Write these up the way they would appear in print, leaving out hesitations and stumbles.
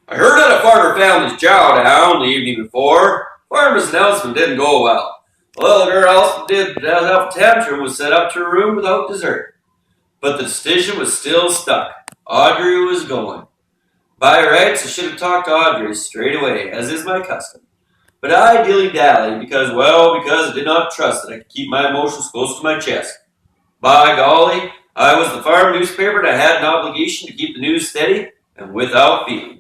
I heard at a farmer family's chow down the evening before. Farmer's announcement didn't go well. The little girl did have a tantrum was set up to her room without dessert. But the decision was still stuck. Audrey was going. By rights, I should have talked to Audrey straight away, as is my custom. But I dilly-dallied because I did not trust that I could keep my emotions close to my chest. By golly, I was the farm newspaper and I had an obligation to keep the news steady and without feeling.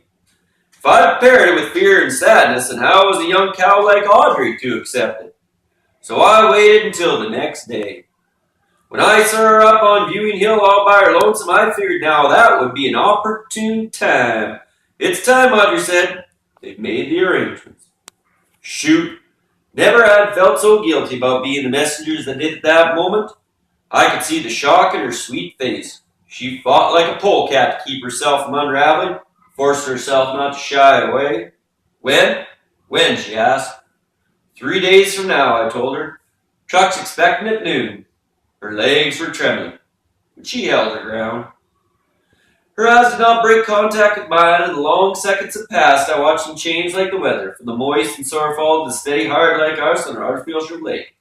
If I prepared it with fear and sadness, then how was a young cow like Audrey to accept it? So I waited until the next day. When I saw her up on Viewing Hill all by her lonesome, I figured now that would be an opportune time. It's time, Audrey said. They've made the arrangements. Shoot. Never had felt so guilty about being the messenger as I did at that moment. I could see the shock in her sweet face. She fought like a polecat to keep herself from unraveling, forced herself not to shy away. When? When, she asked. 3 days from now, I told her. Truck's expecting at noon. Her legs were trembling, but she held her ground. Her eyes did not break contact with mine, and the long seconds that passed, I watched them change like the weather, from the moist and sore fall to the steady hard like ice on an artificial lake.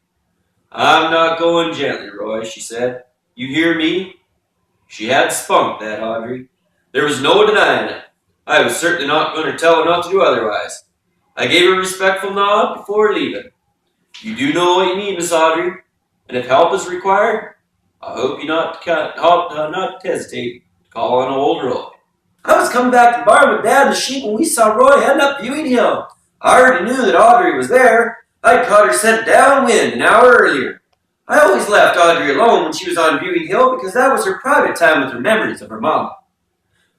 I'm not going gently, Roy, she said. You hear me? She had spunk, that Audrey. There was no denying it. I was certainly not going to tell her not to do otherwise. I gave her a respectful nod before leaving. You do know what you need, Miss Audrey, and if help is required, I hope you not hesitate to call on old Roy. I was coming back to the barn with Dad and the sheep when we saw Roy heading up Viewing Hill. I already knew that Audrey was there. I'd caught her set downwind an hour earlier. I always left Audrey alone when she was on Viewing Hill because that was her private time with her memories of her mom.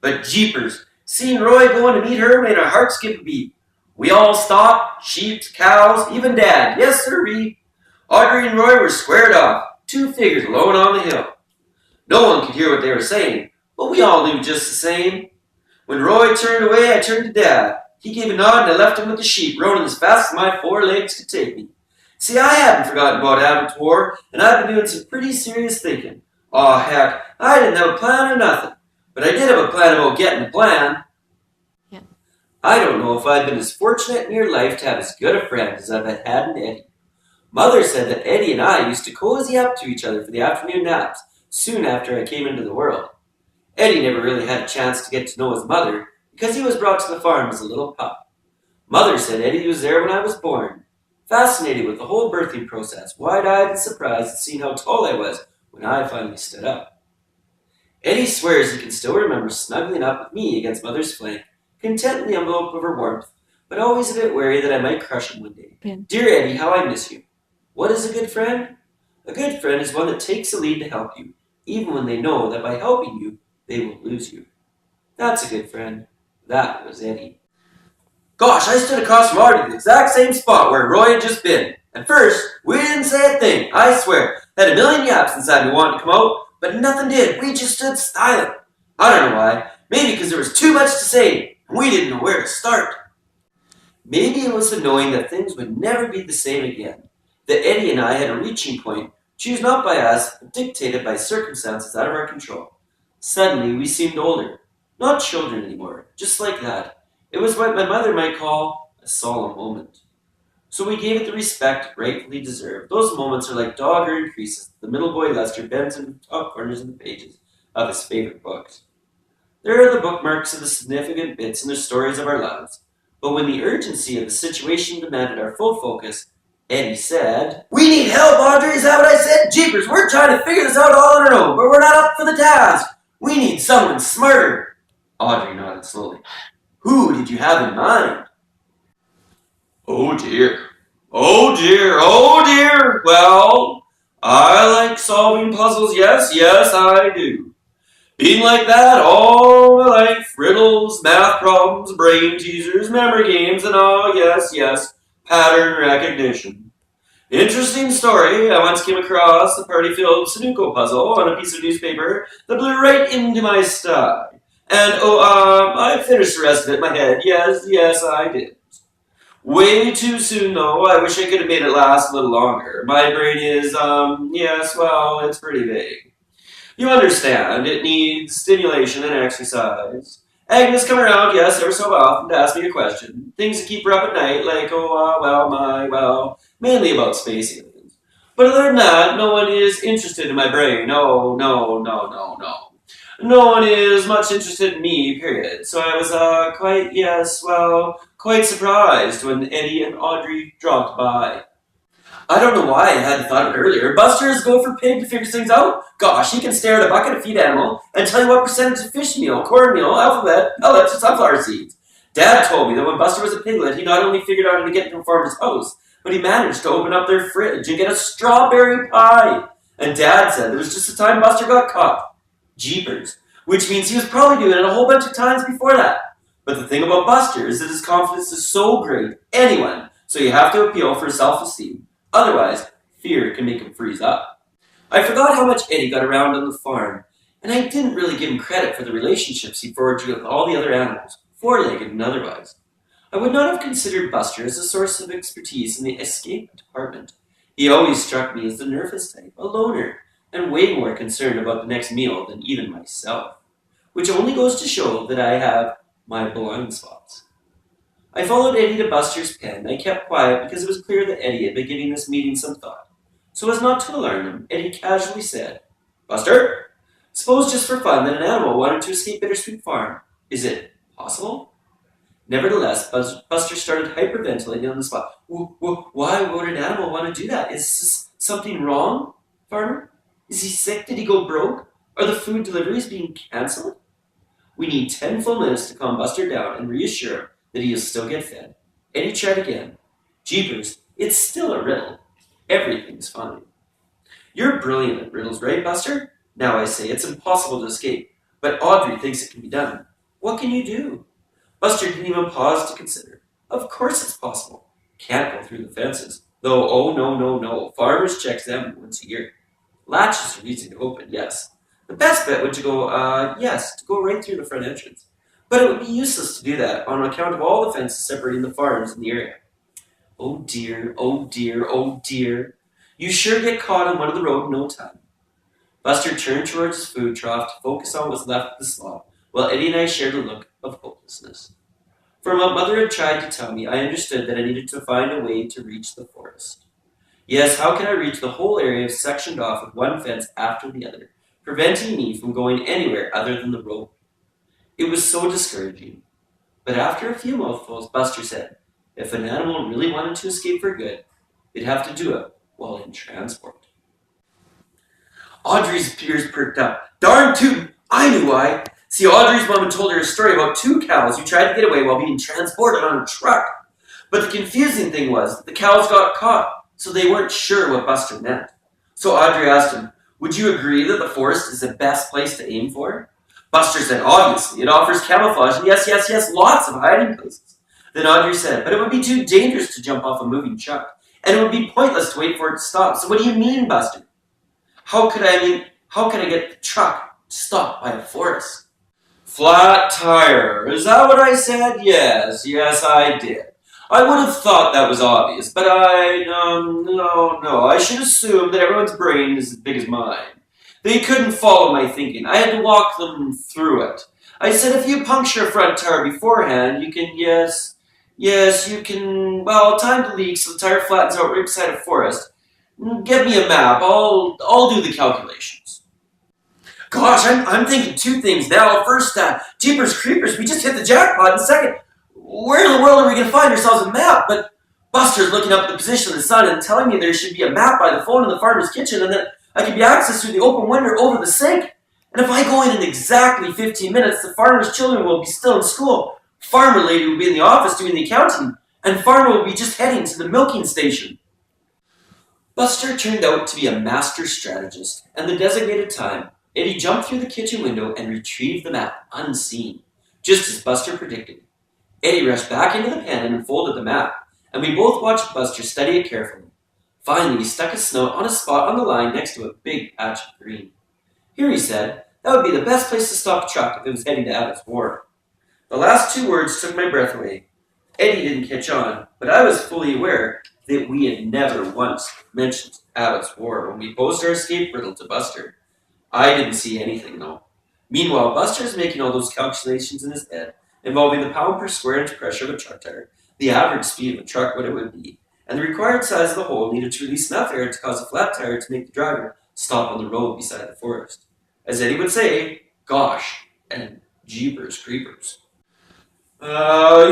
But jeepers, seeing Roy going to meet her made our hearts skip a beat. We all stopped, sheep, cows, even Dad. Yes, sirree. Audrey and Roy were squared off, two figures alone on the hill. No one could hear what they were saying, but we all knew just the same. When Roy turned away, I turned to Dad. He gave a nod and I left him with the sheep, running as fast as my 4 legs could take me. See, I hadn't forgotten about Abattoir, and I've been doing some pretty serious thinking. Aw, heck, I didn't have a plan or nothing, but I did have a plan about getting a plan. Yeah. I don't know if I've been as fortunate in your life to have as good a friend as I've had in Eddie. Mother said that Eddie and I used to cozy up to each other for the afternoon naps soon after I came into the world. Eddie never really had a chance to get to know his mother because he was brought to the farm as a little pup. Mother said Eddie was there when I was born, fascinated with the whole birthing process, wide-eyed and surprised at seeing how tall I was when I finally stood up. Eddie swears he can still remember snuggling up with me against Mother's flank, content in the envelope of her warmth, but always a bit wary that I might crush him one day. Yeah. Dear Eddie, how I miss you. What is a good friend? A good friend is one that takes the lead to help you, even when they know that by helping you, they will lose you. That's a good friend. That was Eddie. Gosh, I stood across from Audrey at the exact same spot where Roy had just been. At first, we didn't say a thing, I swear. Had a million yaps inside me wanting to come out, but nothing did. We just stood silent. I don't know why. Maybe because there was too much to say, and we didn't know where to start. Maybe it was the knowing that things would never be the same again. That Eddie and I had a reaching point, chosen not by us, but dictated by circumstances out of our control. Suddenly, we seemed older. Not children anymore, just like that. It was what my mother might call a solemn moment. So we gave it the respect it rightfully deserved. Those moments are like dog-eared creases the middle boy Lester bends in the top corners of the pages of his favorite books. There are the bookmarks of the significant bits in the stories of our lives. But when the urgency of the situation demanded our full focus, Eddie said, "We need help, Audrey, is that what I said? Jeepers, we're trying to figure this out all on our own, but we're not up for the task. We need someone smarter." Audrey nodded slowly. Who did you have in mind? Oh dear. Oh dear. Oh dear. Well, I like solving puzzles. Yes, I do. Being like that all my life. Riddles, math problems, brain teasers, memory games, and oh, yes, pattern recognition. Interesting story. I once came across a party-filled Sudoku puzzle on a piece of newspaper that blew right into my sty. And, I finished the rest of it in my head. Yes, I did. Way too soon, though. I wish I could have made it last a little longer. My brain is, it's pretty vague. You understand, it needs stimulation and exercise. Agnes come around, yes, ever so often to ask me a question. Things that keep her up at night, like, mainly about space aliens. But other than that, no one is interested in my brain. No, no, no, no, no. No one is much interested in me, period. So I was, quite surprised when Eddie and Audrey dropped by. I don't know why I hadn't thought of it earlier. Buster is go for pig to figure things out. Gosh, he can stare at a bucket of feed animal and tell you what percentage of fish meal, cornmeal, alphabet, pellets, or sunflower seeds. Dad told me that when Buster was a piglet, he not only figured out how to get to a farmer's house, but he managed to open up their fridge and get a strawberry pie. And Dad said there was just the time Buster got caught. Jeepers. Which means he was probably doing it a whole bunch of times before that. But the thing about Buster is that his confidence is so great, anyone, so you have to appeal for self-esteem. Otherwise, fear can make him freeze up. I forgot how much Eddie got around on the farm, and I didn't really give him credit for the relationships he forged with all the other animals, four-legged and otherwise. I would not have considered Buster as a source of expertise in the escape department. He always struck me as the nervous type, a loner, and way more concerned about the next meal than even myself, which only goes to show that I have my blind spots. I followed Eddie to Buster's pen. I kept quiet because it was clear that Eddie had been giving this meeting some thought. So as not to alarm him, Eddie casually said, "Buster, suppose just for fun that an animal wanted to escape Bittersweet Farm. Is it possible?" Nevertheless, Buster started hyperventilating on the spot. Why would an animal want to do that? Is something wrong, farmer? Is he sick? Did he go broke? Are the food deliveries being cancelled? We need 10 full minutes to calm Buster down and reassure him that he'll still get fed. Eddie tried again. Jeepers, it's still a riddle. Everything's fine. You're brilliant at riddles, right, Buster? Now I say it's impossible to escape, but Audrey thinks it can be done. What can you do? Buster didn't even pause to consider. Of course it's possible. Can't go through the fences. Though, oh no. Farmers check them once a year. Latches are easy to open, yes. The best bet would to go right through the front entrance. But it would be useless to do that on account of all the fences separating the farms in the area. Oh dear. You sure get caught on one of the road in no time. Buster turned towards his food trough to focus on what was left of the slop, while Eddie and I shared a look of hopelessness. From what Mother had tried to tell me, I understood that I needed to find a way to reach the forest. Yes, how can I reach the whole area sectioned off with one fence after the other, preventing me from going anywhere other than the road? It was so discouraging. But after a few mouthfuls, Buster said, if an animal really wanted to escape for good, they'd have to do it while in transport. Audrey's ears perked up. Darn tootin', I knew why. See, Audrey's mom had told her a story about two cows who tried to get away while being transported on a truck. But the confusing thing was that the cows got caught, so they weren't sure what Buster meant. So Audrey asked him, would you agree that the forest is the best place to aim for? Buster said, obviously, it offers camouflage and yes, lots of hiding places. Then Audrey said, but it would be too dangerous to jump off a moving truck, and it would be pointless to wait for it to stop. So what do you mean, Buster? How could I get the truck stopped by a forest? Flat tire. Is that what I said? Yes, I did. I would have thought that was obvious, but no. I should assume that everyone's brain is as big as mine. They couldn't follow my thinking. I had to walk them through it. I said if you puncture a front tire beforehand, you can, time the leak so the tire flattens out right beside a forest. Get me a map. I'll do the calculations. Gosh, I'm thinking two things now. First, jeepers creepers, we just hit the jackpot. And second, where in the world are we going to find ourselves a map? But Buster's looking up the position of the sun and telling me there should be a map by the phone in the farmer's kitchen and that I can be accessed through the open window over the sink. And if I go in exactly 15 minutes, the farmer's children will be still in school. Farmer lady will be in the office doing the accounting, and farmer will be just heading to the milking station. Buster turned out to be a master strategist, and the designated time, Eddie jumped through the kitchen window and retrieved the map, unseen, just as Buster predicted. Eddie rushed back into the pen and unfolded the map, and we both watched Buster study it carefully. Finally, he stuck his snout on a spot on the line next to a big patch of green. Here, he said, that would be the best place to stop a truck if it was heading to Abbott's Wharf. The last two words took my breath away. Eddie didn't catch on, but I was fully aware that we had never once mentioned Abbott's Wharf when we posed our escape riddle to Buster. I didn't see anything, though. Meanwhile, Buster's making all those calculations in his head, involving the pound per square inch pressure of a truck tire, the average speed of a truck, what it would be, and the required size of the hole needed to release enough air to cause a flat tire to make the driver stop on the road beside the forest. As Eddie would say, gosh, and jeepers creepers. You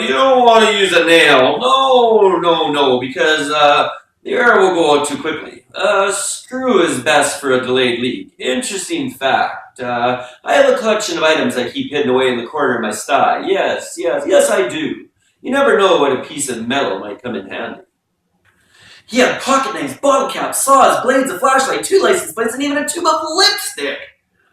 don't want to use a nail. No, because the air will go out too quickly. A screw is best for a delayed leak. Interesting fact. I have a collection of items I keep hidden away in the corner of my sty. Yes, I do. You never know when a piece of metal might come in handy. He had pocket knives, bottle caps, saws, blades, a flashlight, 2 license plates, and even a tube of lipstick.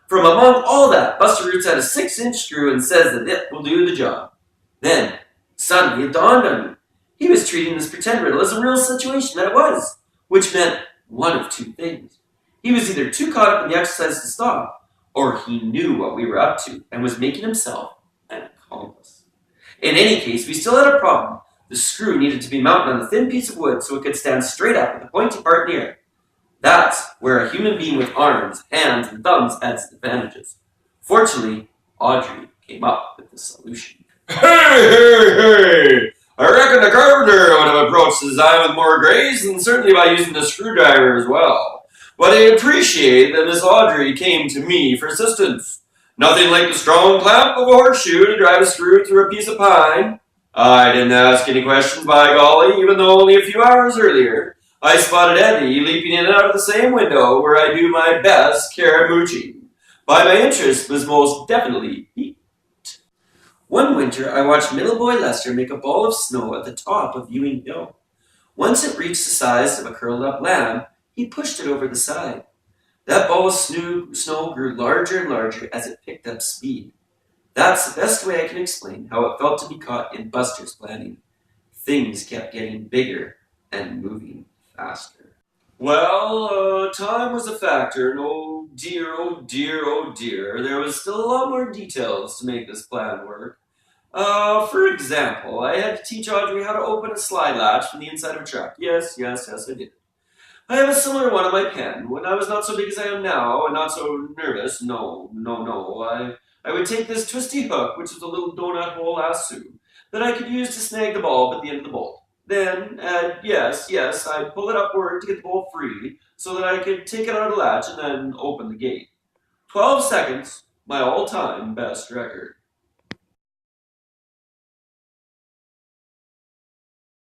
From among all that, Buster Roots had a 6-inch screw and says that it will do the job. Then, suddenly it dawned on me. He was treating this pretend riddle as a real situation that it was, which meant one of two things. He was either too caught up in the exercise to stop, or he knew what we were up to and was making himself an accomplice. In any case, we still had a problem. The screw needed to be mounted on a thin piece of wood so it could stand straight up with the pointy part in the air. That's where a human being with arms, hands, and thumbs had its advantages. Fortunately, Audrey came up with the solution. Hey! I reckon the carpenter would have approached the design with more grace, and certainly by using the screwdriver as well. But I appreciate that Miss Audrey came to me for assistance. Nothing like the strong clamp of a horseshoe to drive a screw through a piece of pine. I didn't ask any questions, by golly, even though only a few hours earlier I spotted Eddie leaping in and out of the same window where I do my best carrot mooching. By my interest was most definitely piqued. One winter, I watched middle boy Lester make a ball of snow at the top of Ewing Hill. Once it reached the size of a curled-up lamb, he pushed it over the side. That ball of snow grew larger and larger as it picked up speed. That's the best way I can explain how it felt to be caught in Buster's planning. Things kept getting bigger and moving faster. Well, time was a factor, and oh dear, there was still a lot more details to make this plan work. For example, I had to teach Audrey how to open a slide latch from the inside of a truck. Yes, I did. I have a similar one on my pen. When I was not so big as I am now, and not so nervous, no, I would take this twisty hook, which is a little donut hole lasso, that I could use to snag the bulb at the end of the bolt. Then, I'd pull it upward to get the bolt free, so that I could take it out of the latch and then open the gate. 12 seconds, my all-time best record.